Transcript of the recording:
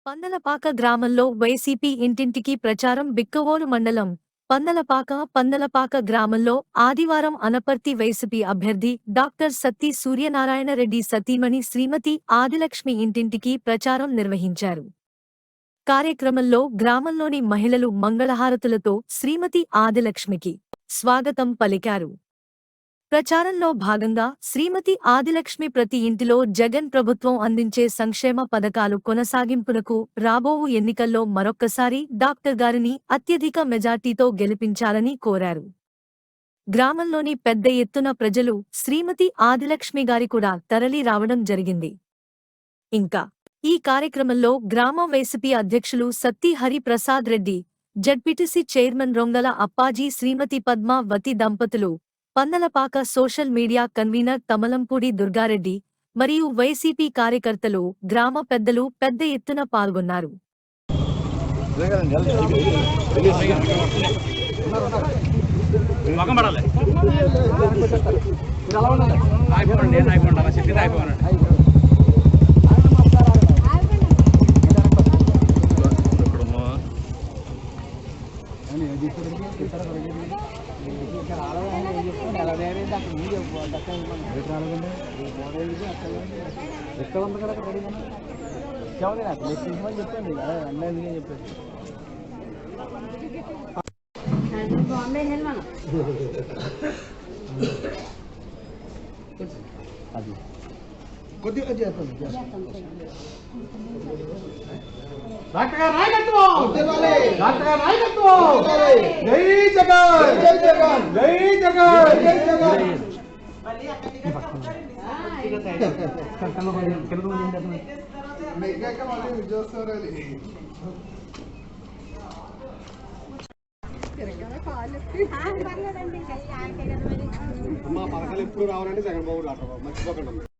పందలపాక గ్రామంలో వైసీపీ ఇంటింటికి ప్రచారం బిక్కవోలు మండలం పందలపాక గ్రామంలో ఆదివారం అనపర్తి వైసీపీ అభ్యర్థి డాక్టర్ సత్తి సూర్యనారాయణరెడ్డి సతీమణి శ్రీమతి ఆదిలక్ష్మి ఇంటింటికి ప్రచారం నిర్వహించారు. కార్యక్రమంలో గ్రామంలోని మహిళలు మంగళహారతులతో శ్రీమతి ఆదిలక్ష్మికి స్వాగతం పలికారు. ప్రచారంలో భాగంగా శ్రీమతి ఆదిలక్ష్మి ప్రతి ఇంటిలో జగన్ ప్రభుత్వం అందించే సంక్షేమ పథకాలు కొనసాగింపునకు రాబోవు ఎన్నికల్లో మరొక్కసారి డాక్టర్ గారిని అత్యధిక మెజార్టీతో గెలిపించాలని కోరారు. గ్రామంలోని పెద్ద ఎత్తున ప్రజలు శ్రీమతి ఆదిలక్ష్మి గారి కూడా తరలి రావడం జరిగింది. ఇంకా ఈ కార్యక్రమంలో గ్రామ వైసీపీ అధ్యక్షులు సత్తి హరిప్రసాద్ రెడ్డి, జడ్పీటీసీ చైర్మన్ రొంగల అప్పాజీ, శ్రీమతి పద్మావతి దంపతులు, Pandalapaka social media convener Tamalampudi Durga Reddy మరియు వైసీపీ కార్యకర్తలు, గ్రామ పెద్దలు పెద్ద ఎత్తున పాల్గొన్నారు. ఎక్కడ ఉంది కదా అక్కడ చెప్పండి, నాకు లెక్కించమని చెప్పండి కదా, అన్నీ చెప్పండి. అది కొద్దిగా చెప్పండి. డాక్టర్ గారి నాయకత్వం, డాక్టర్ గారి నాయకత్వం, జై జగన్, జై జగన్, జై జగన్, జై జగన్. మా పథకాలు ఎప్పుడు రావాలంటే జగన్ బాబు మర్చిపోకండి.